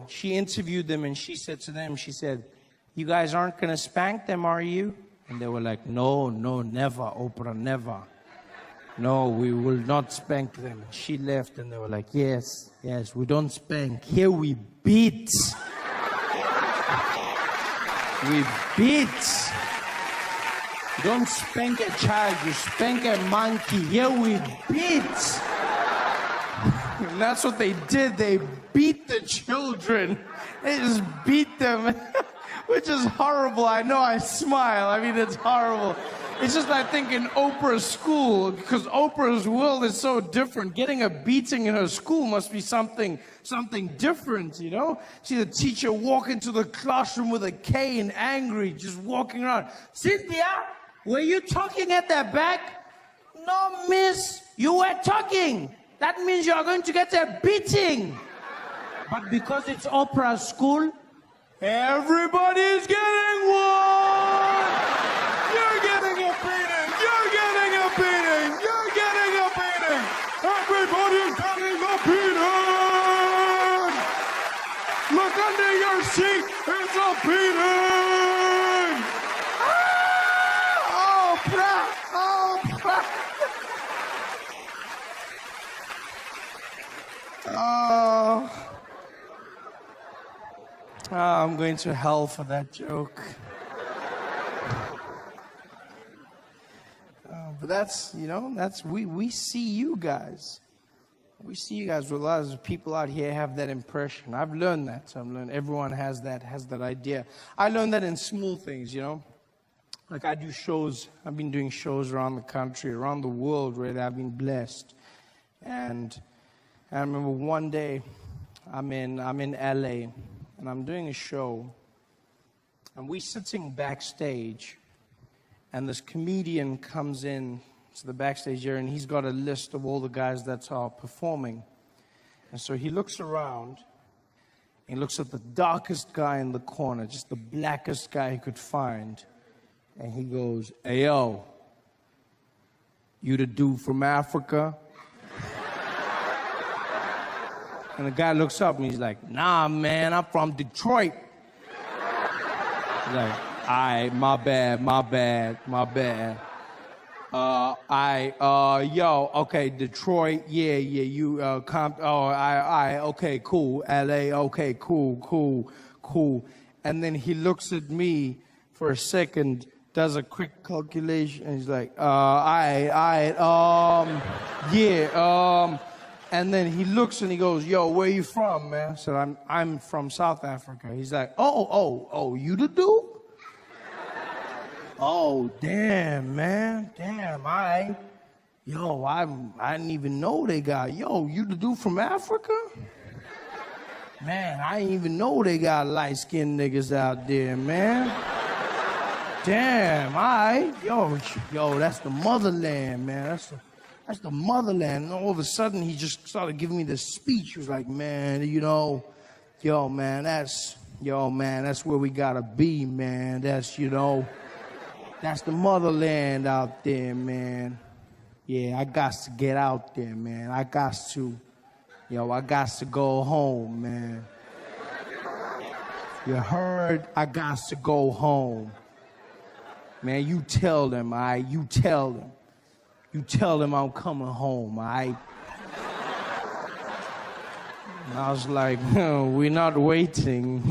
she interviewed them and she said to them, she said, "You guys aren't going to spank them, are you?" And they were like, "No, no, never, Oprah, never. No, we will not spank them." She left and they were like, "Yes, yes, we don't spank. Here we beat. We beat. You don't spank a child, you spank a monkey. Here we beat." And that's what they did. They beat the children. They just beat them, which is horrible. I know, I smile. I mean, it's horrible. It's just, I think, in Oprah's school, because Oprah's world is so different. Getting a beating in her school must be something different, you know? See the teacher walk into the classroom with a cane, angry, just walking around. "Cynthia, were you talking at the back?" "No, miss, you were talking. That means you are going to get a beating." But because it's Oprah's school, everybody's getting one. You're getting a beating. You're getting a beating. You're getting a beating. Everybody's getting a beating. Look under your seat. It's a beating. Ah! Oprah. Oprah. Oh, I'm going to hell for that joke. But that's, you know, we see you guys. We see you guys. With a lot of people out here have that impression. I've learned that. Everyone has that idea. I learned that in small things, you know. Like I do shows. I've been doing shows around the country, around the world, where I've been blessed. And I remember one day, I'm in LA, and I'm doing a show, and we're sitting backstage, and this comedian comes in to the backstage area, and he's got a list of all the guys that are performing. And so he looks around, and he looks at the darkest guy in the corner, just the blackest guy he could find, and he goes, "Hey, yo, you the dude from Africa?" And the guy looks up and he's like, "Nah, man, I'm from Detroit." He's like, "Aight, my bad. Yo, okay, Detroit, yeah, you, okay, cool, LA, okay, cool. And then he looks at me for a second, does a quick calculation, and he's like, and then he looks and he goes, "Yo, where you from, man?" I said, I'm from South Africa. He's like, oh, you the dude? Oh, damn, man. Damn, I didn't even know they got, you the dude from Africa? Man, I didn't even know they got light-skinned niggas out there, man. Damn, yo, that's the motherland, man. That's the motherland. And all of a sudden, he just started giving me this speech. He was like, "Man, that's where we gotta be, man. That's the motherland out there, man. Yeah, I got to get out there, man. I got to go home, man. You heard? I got to go home. Man, you tell them, you tell them. You tell them I'm coming home, all right?" And I was like, "No, we're not waiting."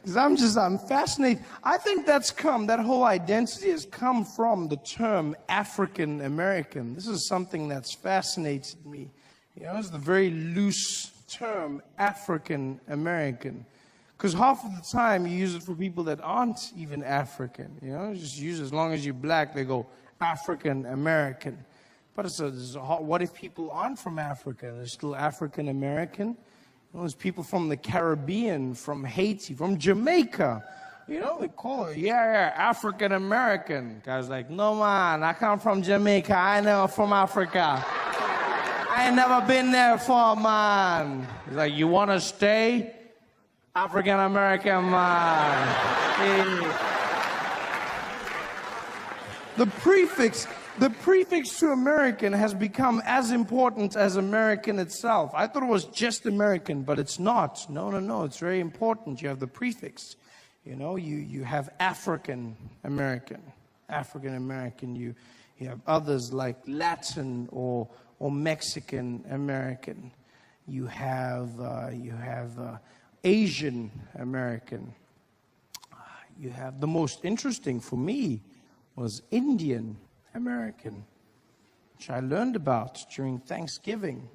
Because I'm fascinated. I think that whole identity has come from the term African American. This is something that's fascinated me. You know, it's the very loose term African American. Because half of the time you use it for people that aren't even African. You know, just use it as long as you're black, they go African American. But what if people aren't from Africa? They're still African American. You know, there's people from the Caribbean, from Haiti, from Jamaica. You know, they call it, African American. Guys like, "No, man, I come from Jamaica. I never from Africa. I ain't never been there for, man." He's like, "You want to stay? African American, man." The prefix, The prefix to American has become as important as American itself. I thought it was just American, but it's not. No, it's very important. You have the prefix. You know, you have African American. You have others like Latin or Mexican American. You have Asian American. You have, the most interesting for me was Indian American, which I learned about during Thanksgiving.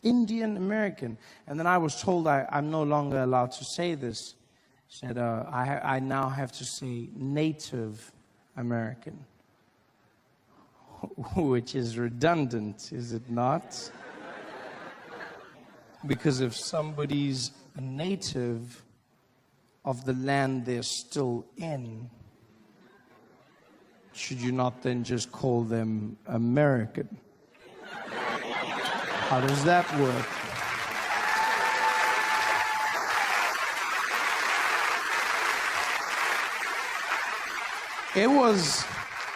Indian American. And then I was told I'm no longer allowed to say this. Said I now have to say Native American, which is redundant, is it not? Because if somebody's a native of the land they're still in, should you not then just call them American? How does that work? It was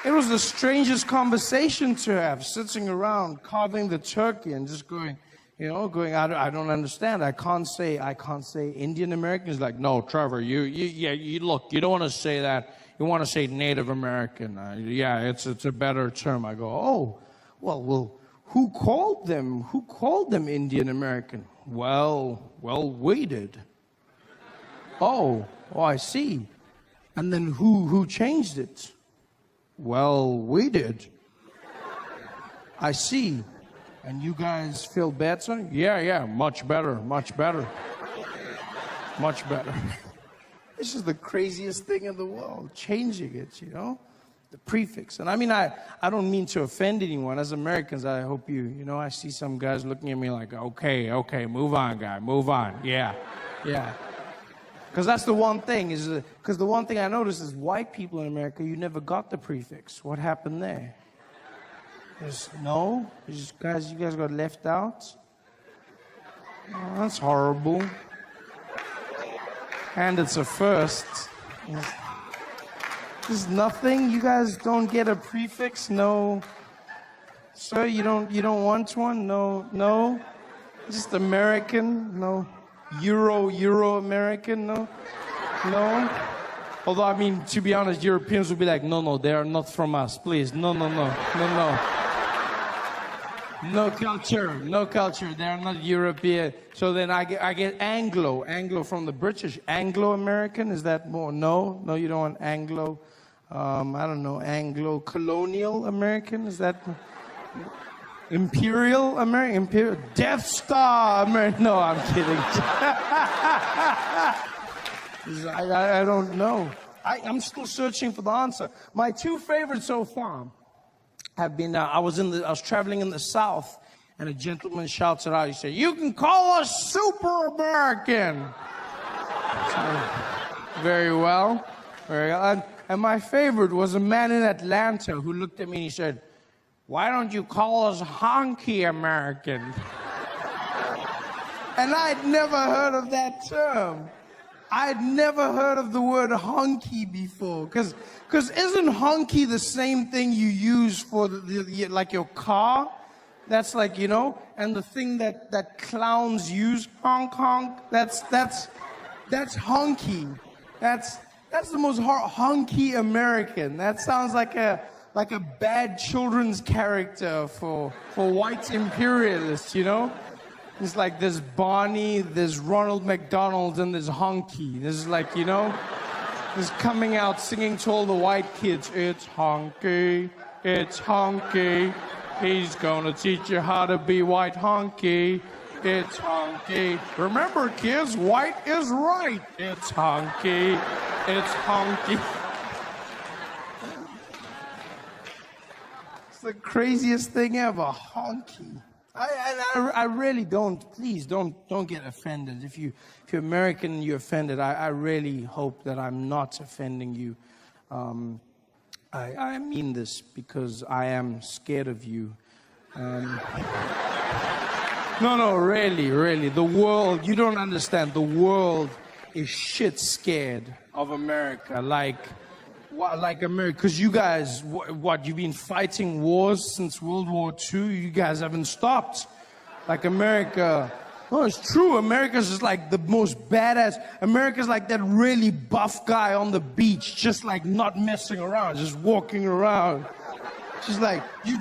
the strangest conversation to have, sitting around carving the turkey and just going, I don't understand. I can't say Indian American. Is like, no, Trevor, you look, you don't want to say that. You want to say Native American. It's a better term. I go, oh, well, who called them? Who called them Indian American? Well, we did. Oh, I see. And then who changed it? Well, we did. I see. And you guys feel better? Yeah, much better. Much better. This is the craziest thing in the world, changing it, the prefix. And I mean, I don't mean to offend anyone. As Americans, I hope I see some guys looking at me like, okay, move on, guy, move on. Yeah. Because that's the one thing, because the one thing I noticed is white people in America, you never got the prefix. What happened there? You guys got left out? Oh, that's horrible. And it's a first. There's nothing? You guys don't get a prefix? No. Sir, you don't want one? No? Just American? No. Euro American? No? Although, I mean, to be honest, Europeans would be like, no, they are not from us, please. No. No culture. They are not European. So then I get Anglo from the British. Anglo-American, is that more? No, you don't want Anglo. I don't know, Anglo-colonial American, is that Imperial American? Imperial Death Star American? No, I'm kidding. I don't know. I'm still searching for the answer. My two favorites so far have been, I was traveling in the South, and a gentleman shouts it out. He said, "You can call us Super American." So, very well. And my favorite was a man in Atlanta who looked at me and he said, "Why don't you call us Honky American?" And I'd never heard of that term. I'd never heard of the word honky before. Because isn't honky the same thing you use for like your car? That's like, and the thing that clowns use, honk honk, that's honky. That's the most honky American. That sounds like a bad children's character for white imperialists, It's like there's Barney, there's Ronald McDonald, and there's Honky. There's like, there's coming out singing to all the white kids, "It's Honky, it's Honky. He's gonna teach you how to be white honky. It's Honky. Remember, kids, white is right. It's Honky, it's Honky." It's the craziest thing ever, honky. I really don't. Please don't get offended. If you're American and you're offended, I really hope that I'm not offending you. I mean this because I am scared of you. No, really. The world, you don't understand. The world is shit scared of America. What, like America? Because you guys, what, you've been fighting wars since World War II? You guys haven't stopped. Like America. No, it's true. America's just like the most badass. America's like that really buff guy on the beach, just like not messing around, just walking around. Just like, you